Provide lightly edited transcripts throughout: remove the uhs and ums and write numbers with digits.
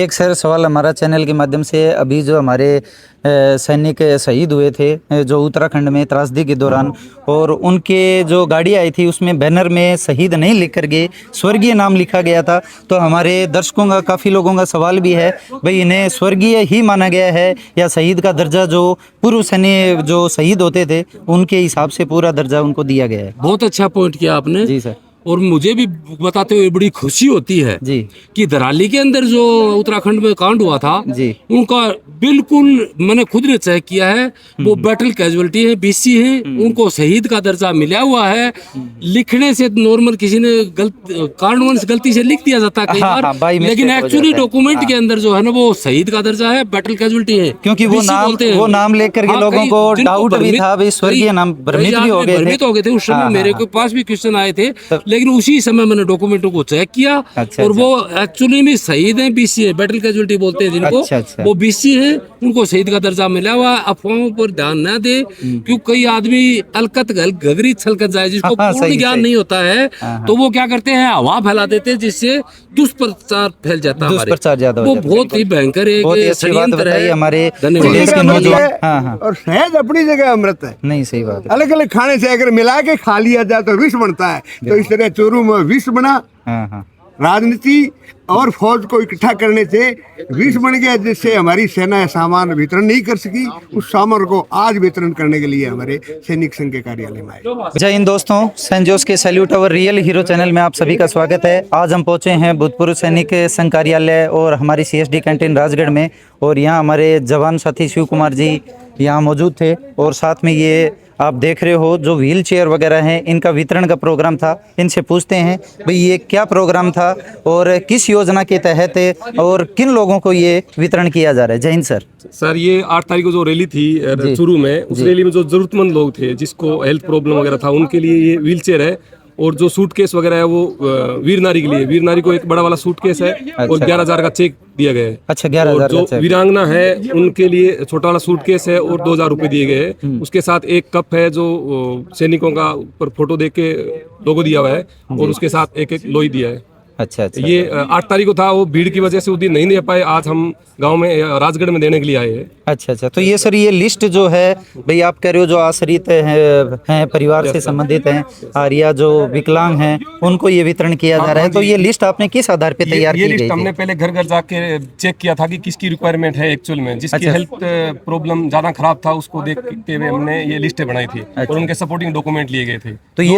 एक सर सवाल हमारा चैनल के माध्यम से, अभी जो हमारे सैनिक शहीद हुए थे जो उत्तराखंड में त्रासदी के दौरान, और उनके जो गाड़ी आई थी उसमें बैनर में शहीद नहीं लिख कर के स्वर्गीय नाम लिखा गया था। तो हमारे दर्शकों का, काफ़ी लोगों का सवाल भी है, भाई इन्हें स्वर्गीय ही माना गया है या शहीद का दर्जा जो पूर्व सैनिक जो शहीद होते थे उनके हिसाब से पूरा दर्जा उनको दिया गया है? बहुत अच्छा पॉइंट किया आपने जी सर। और मुझे भी बताते हुए बड़ी खुशी होती है जी कि दराली के अंदर जो उत्तराखंड में कांड हुआ था जी, उनका बिल्कुल मैंने खुद ने चेक किया है, वो बैटल कैजुअलिटी है, बीसी है, उनको शहीद का दर्जा मिला हुआ है। लिखने से नॉर्मल किसी ने कारणवश गलती से लिख दिया जाता है कई हाँ, बार, हाँ, लेकिन एक्चुअली डॉक्यूमेंट के अंदर जो है ना वो शहीद का दर्जा है, बैटल कैजुअलिटी है, क्योंकि वो नाम लेकर के लोगों को डाउट भी था, भाई स्वर्गीय नाम, भ्रमित भी हो गए थे। उस समय मेरे के पास भी क्वेश्चन आए थे, लेकिन उसी समय मैंने डॉक्यूमेंटों को चेक किया और वो एक्चुअली में शहीद हैं, बीसी है, बैटल कैजुअलिटी बोलते हैं जिनको, वो बीसी है, उनको शहीद का दर्जा मिला हुआ। अफवाहों पर ध्यान न दे, क्योंकि कई आदमी अलकत घगरी छलकत जाए, जिसको पूर्ण ज्ञान नहीं होता है, तो वो क्या करते हैं, हवा फैला देते हैं, जिससे दुष्प्रचार फैल जाता है। वो बहुत ही भयंकर एक षड्यंत्र है। हमारे और शहद अपनी जगह अमृत है। नहीं, सही बात है। अलग अलग खाने से अगर मिला के खा लिया जाए तो विष बनता है। तो इस तरह चोरू में विष बना, राजनीति और फौज को इकट्ठा करने से विष बन गया, जिससे हमारी सेना सामान वितरण नहीं कर सकी। उस सामान को आज वितरण करने के लिए हमारे सैनिक संघ के कार्यालय में आए। जय हिंद दोस्तों, सेंट जोस के सैल्यूट अवर रियल हीरो चैनल में आप सभी का स्वागत है। आज हम पहुंचे हैं भूतपूर्व सैनिक संघ कार्यालय और हमारी CSD कैंटीन राजगढ़ में, और यहाँ हमारे जवान साथी शिव कुमार जी यहाँ मौजूद थे, और साथ में ये आप देख रहे हो जो व्हील चेयर वगैरह हैं, इनका वितरण का प्रोग्राम था। इनसे पूछते हैं भाई ये क्या प्रोग्राम था और किस योजना के तहत है और किन लोगों को ये वितरण किया जा रहा है। जय हिंद सर। सर, ये 8 तारीख को जो रैली थी चूरू में, उस रैली में जो जरूरतमंद लोग थे, जिसको हेल्थ प्रॉब्लम वगैरह था, उनके लिए ये व्हील चेयर है। और जो सूटकेस वगैरह है वो वीर नारी के लिए, वीर नारी को एक बड़ा वाला सूटकेस है। और 11,000 का चेक दिया गया है। अच्छा, 11,000। जो वीरांगना है उनके लिए छोटा वाला सूटकेस है और 2,000 रुपए दिए गए हैं। उसके साथ एक कप है जो सैनिकों का ऊपर फोटो देख के लोगो दिया हुआ है, और उसके साथ एक लोई दिया है। अच्छा। ये 8 तारीख को था, वो भीड़ की वजह से उस दिन नहीं दे पाए। आज हम गांव में राजगढ़ में देने के लिए आए हैं। अच्छा। तो ये सर, ये लिस्ट जो है भाई आप कह रहे हो जो आश्रित हैं, परिवार से संबंधित हैं, और या जो विकलांग हैं, उनको ये वितरण किया जा रहा है। तो ये लिस्ट आपने किस आधार पे तैयार की? ये लिस्ट हमने पहले घर घर जाके चेक किया था कि किसकी रिक्वायरमेंट है एक्चुअल में, जिसकी हेल्थ प्रॉब्लम ज्यादा खराब था, उसको देखते हुए हमने ये लिस्टें बनाई थी और उनके सपोर्टिंग डॉक्यूमेंट लिए गए थे। तो ये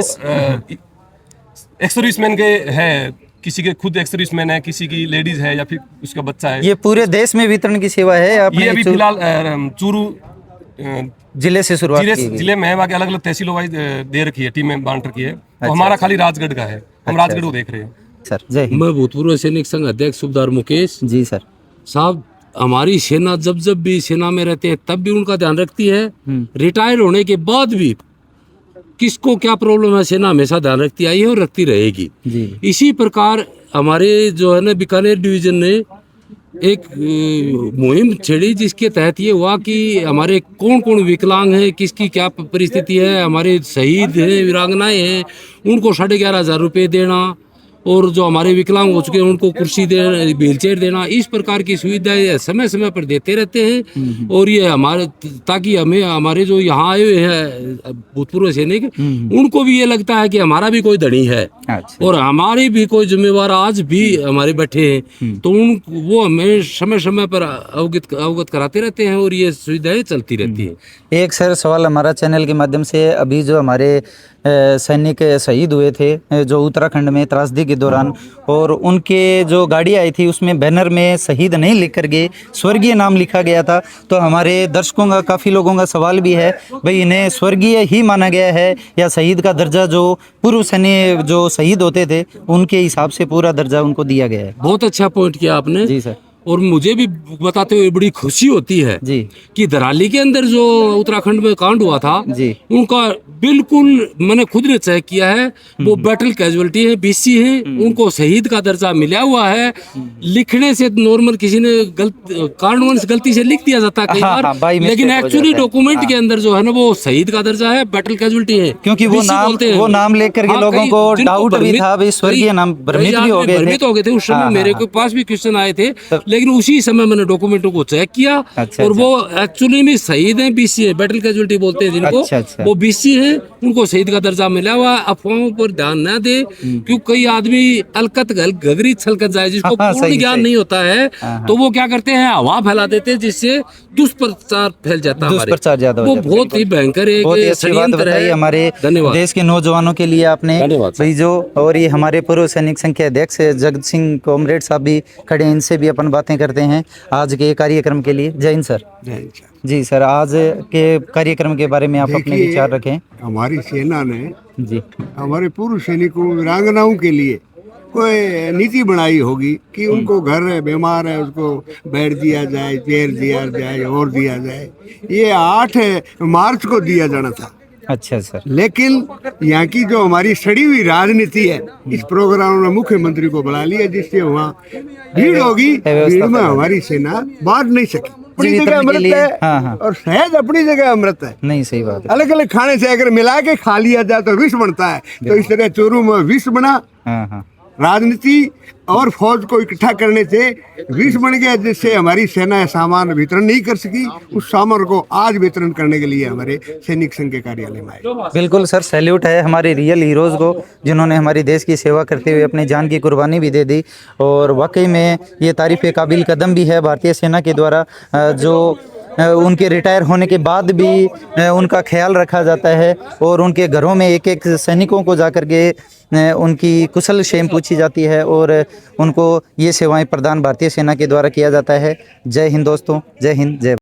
एक्स सर्विसमैन के है, किसी के खुद एक्स-सर्विसमैन है, किसी की लेडीज है, या फिर उसका बच्चा है। ये पूरे देश में वितरण की सेवा है? ये अभी फिलहाल चूरू जिले से शुरुआत की गई। जिले में बाकी अलग अलग तहसीलों वाइज दे रखी है, टीम में बांट रखी है। तो हमारा खाली राजगढ़ का है, हम राजगढ़ को देख रहे हैं। सर जय हिंद। मैं भूतपूर्व सैनिक संघ अध्यक्ष सूबेदार मुकेश जी। सर साहब, हमारी सेना जब भी सेना में रहते हैं तब भी उनका ध्यान रखती है, रिटायर होने के बाद भी किसको क्या प्रॉब्लम है, सेना हमेशा ध्यान रखती आई है और रखती रहेगी जी। इसी प्रकार हमारे जो है ना बीकानेर डिवीजन ने एक मुहिम छेड़ी, जिसके तहत ये हुआ कि हमारे कौन कौन विकलांग है, किसकी क्या परिस्थिति है, हमारे शहीद हैं, वीरांगनाएं हैं, उनको 11,500 रुपये देना, और जो हमारे विकलांग हो चुके हैं उनको कुर्सी देना, व्हील चेयर देना, इस प्रकार की सुविधाएं समय समय पर देते रहते हैं। और ये हमारे, ताकि हमें हमारे जो यहाँ आए हुए हैं भूतपूर्व सैनिक, उनको भी ये लगता है कि हमारा भी कोई धनी है और हमारी भी कोई जिम्मेवार आज भी हमारे बैठे हैं, तो वो हमें समय समय पर अवगत कराते रहते हैं और ये सुविधाएं चलती रहती है। एक सर सवाल हमारा चैनल के माध्यम से, अभी जो हमारे सैनिक शहीद हुए थे जो उत्तराखंड में त्रासदी के दौरान, और उनके जो गाड़ी आई थी उसमें बैनर में शहीद नहीं लिख कर के स्वर्गीय नाम लिखा गया था। तो हमारे दर्शकों का, काफ़ी लोगों का सवाल भी है, भाई इन्हें स्वर्गीय ही माना गया है या शहीद का दर्जा जो पूर्व सैनिक जो शहीद होते थे उनके हिसाब से पूरा दर्जा उनको दिया गया है? बहुत अच्छा पॉइंट किया आपने। जी सर। और मुझे भी बताते हुए बड़ी खुशी होती है जी कि दराली के अंदर जो उत्तराखंड में कांड हुआ था जी, उनका बिल्कुल मैंने खुद ने चेक किया है, वो बैटल कैजुअलिटी है, बीसी है, उनको शहीद का दर्जा मिला हुआ है। लिखने से नॉर्मल किसी ने कारणवश गलती से लिख दिया जाता है कई बार, लेकिन एक्चुअली डॉक्यूमेंट के अंदर जो है ना वो शहीद का दर्जा है, बैटल कैजुअलिटी है, क्योंकि वो नाम लेकर के लोगों को डाउट भी था, स्वर्गीय नाम, भ्रमित भी हो गए थे। उस समय मेरे के पास भी क्वेश्चन आए थे, लेकिन उसी समय मैंने डॉक्यूमेंटों को चेक किया अच्छा, और वो एक्चुअली में शहीद हैं, बीसी है, बैटल कैजुअलिटी बोलते हैं जिनको, अच्छा। वो बीसी हैं, उनको शहीद का दर्जा मिला हुआ। अफवाहों पर ध्यान न दे, क्योंकि कई आदमी अलकत घगरी छलकत जाए, जिसको हाँ, पूर्ण सही, ज्ञान सही। नहीं होता है, तो वो क्या करते हैं, हवा फैला देते हैं, जिससे दुष्प्रचार फैल जाता है। दुष्प्रचार ज्यादा हो वो जाता है। बहुत ही भयंकर बहुत ही एक अच्छी बात षड्यंत्र बताई है। हमारे धन्यवाद। देश के नौजवानों के लिए आपने धन्यवाद सर। भाई जो, और ये हमारे पूर्व सैनिक संघ के अध्यक्ष जगत सिंह कॉमरेड साहब भी खड़े हैं, इनसे भी अपन बातें करते हैं आज के कार्यक्रम के लिए। जय हिंद सर। जय हिंद सर। जी सर, आज के कार्यक्रम के बारे में आप अपने देखिए, विचार रखें। हमारी सेना ने जी हमारे पूर्व सैनिकों वीरांगनाओं के लिए कोई नीति बनाई होगी कि उनको घर है, बीमार है, उसको बेड दिया जाए, चेयर दिया जाए और दिया जाए। ये 8 मार्च को दिया जाना था। अच्छा सर। लेकिन यहाँ की जो हमारी सड़ी हुई राजनीति है, इस प्रोग्राम में मुख्यमंत्री को बुला लिया, जिससे वहाँ भीड़ होगी, भीड़ में हमारी सेना बांट नहीं सकी। अपनी जगह अमृत है, हाँ। और शहद अपनी जगह अमृत है। नहीं, सही बात है। अलग अलग खाने से अगर मिला के खा लिया जाए तो विष बनता है। तो इस तरह चोरों में विष बना, हाँ। राजनीति और फौज को इकट्ठा करने से विष बन गया, जिससे हमारी सेना सामान वितरण नहीं कर सकी। उस सामान को आज वितरण करने के लिए हमारे सैनिक संघ के कार्यालय में आए। बिल्कुल सर, सैल्यूट है हमारे रियल हीरोज़ को, जिन्होंने हमारे देश की सेवा करते हुए अपनी जान की कुर्बानी भी दे दी। और वाकई में ये तारीफ़ काबिल कदम भी है भारतीय सेना के द्वारा, जो उनके रिटायर होने के बाद भी उनका ख्याल रखा जाता है और उनके घरों में एक एक सैनिकों को जाकर के उनकी कुशल क्षेम पूछी जाती है और उनको ये सेवाएं प्रदान भारतीय सेना के द्वारा किया जाता है। जय हिंद दोस्तों, जय हिंद, जय